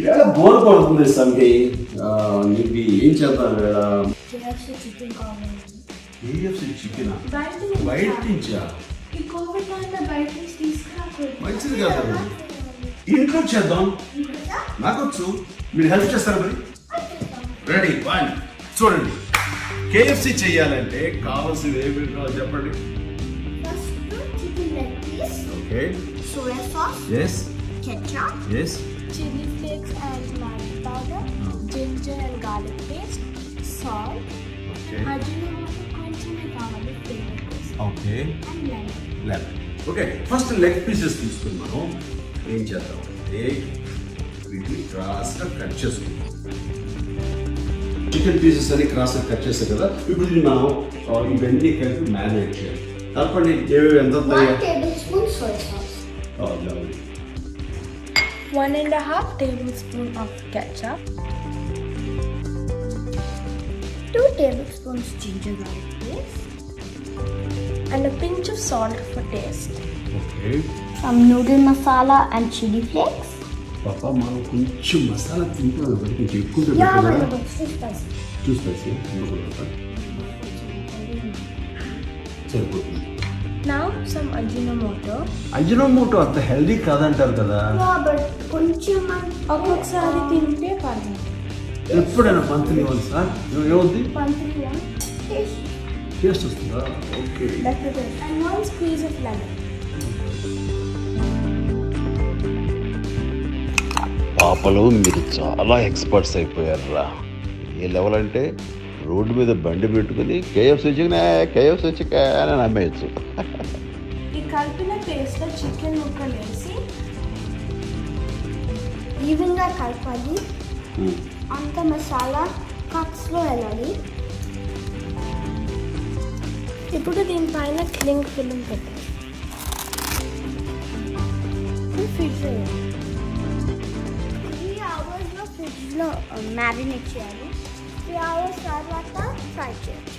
ఈవేళ బోర్ పడుతుంది సంఖ్య. నీకు ఏం చేద్దాం వేళ? KFC చికెన్ బయట నుంచా? మంచిది కాదు, ఇంట్లో చేద్దాం. నాకొచ్చు, మీరు హెల్ప్ చేస్తారు మరి. Ready one. చూడండి, KFC చెయ్యాలంటే కావాల్సింది ఏమి కావాలి చెప్పండి. Okay, soya sauce, yes, ketchup, yes, chili flakes and garlic powder, ginger and garlic paste, salt, okay, Ajinomoto కొంచెమే కావాలి flavors, okay, and lemon. Okay, first leg pieces తీసుకున్నాం. ఏం చేద్దాం అంటే వీటిని క్రాస్గా కట్ చేసుకుంటాం. చికెన్ పీసెస్ అని క్రాస్గా కట్ చేస్తాం కదా. ఇప్పుడు ఇది మనం ఇవన్నీ కలిపి మ్యారినేట్ చేయాలి. తప్పండి, ఎంత 1 tablespoon soy sauce, 1.5 tablespoon of ketchup, 2 tablespoons ginger garlic paste, and a pinch of salt for taste. Okay, some noodle masala and chili flakes. పాపా మనం కొంచెం మసాలా తింటాం కాబట్టి కొంచెం ఎక్కువ Yeah, but it's too spicy. చూసి సరిపోతుంది. Now some Ajinomoto. అజినోమోటో అంత హెల్దీ కాదంటారు కదా. Yeah, but కొంచెం ఒక్కొక్కసారి తింటే పర్లేదు. ఎప్పుడైనా మంత్లీ ఇవ్వాలి సార్. ఏమవుద్ది? taste. టేస్ట్ వస్తుందా? Okay, And 1 squeeze of lemon. పాపలు మీరు చాలా ఎక్స్పర్ట్స్ అయిపోయారా. ఏ లెవెల్ అంటే రోడ్డు మీద బండి పెట్టుకుని KFC చికెన్ అని నమ్మేయచ్చు. ఈ కలిపిన పేస్ట్లో చికెన్ ముక్కలు వేసి ఈవెన్గా కలపాలి. అంత మసాలా కప్స్లో వెళ్ళాలి. ఇప్పుడు దీనిపైన క్లింగ్ ఫిల్మ్ పెట్టాలి. ఫ్రిడ్జ్ 3 అవర్స్లో ఫ్రిడ్జ్లో మ్యారినేట్ చేయాలి. 3 అవర్స్ తర్వాత ఫ్రై చేయాలి.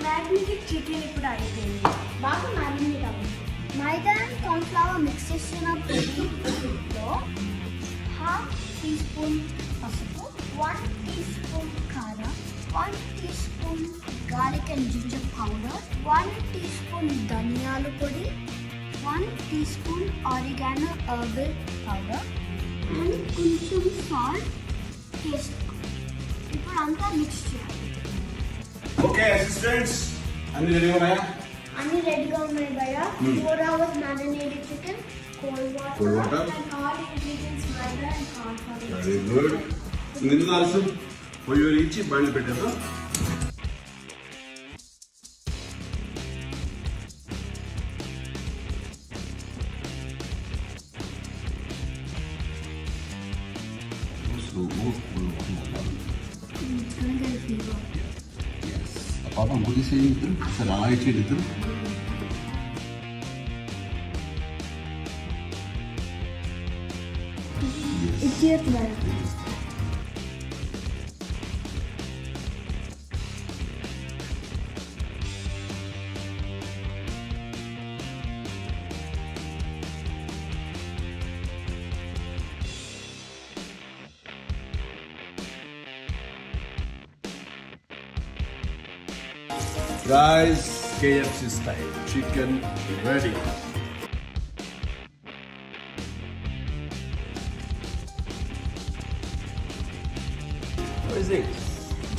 మ్యాగ్నెటిక్ చికెన్ ఇప్పుడు అయిపోయింది. బాగా మ్యారినేట్ అవ్వాలి. మైదా అండ్ కార్న్ఫ్లవర్ మిక్స్ చేసినప్పుడు 1/2 teaspoon పసుపు, 1 teaspoon కారం, 1 teaspoon garlic and ginger powder, 1 teaspoon ధనియాల పొడి, 1 teaspoon oregano herbal powder, and కొంచెం సాల్ట్ టేస్ట్. ఇప్పుడు అంతా మిక్స్ చేయాలి. ఓకే అసిస్టెంట్స్, అన్ని రెడీ ఉన్నాయా? అన్ని రెడీగా ఉన్నాయి భయ్య. 4 hours marinated chicken, cold water, and all ingredients maida and cornflour. Very good. నిన్ను ఆల్సో పోయి ఇచ్చి బండి పెట్టేద్దాం. It's gonna get a flavor. పాప మూడు చేయి సార్, అలా ఇచ్చేది ఇద్దరు. It's here to buy. Guys, KFC style chicken ready. How is it?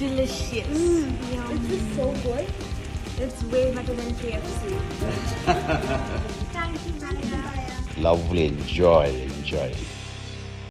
Delicious. This is so good. It's way better than KFC. Thank you, Maya. Lovely, enjoy.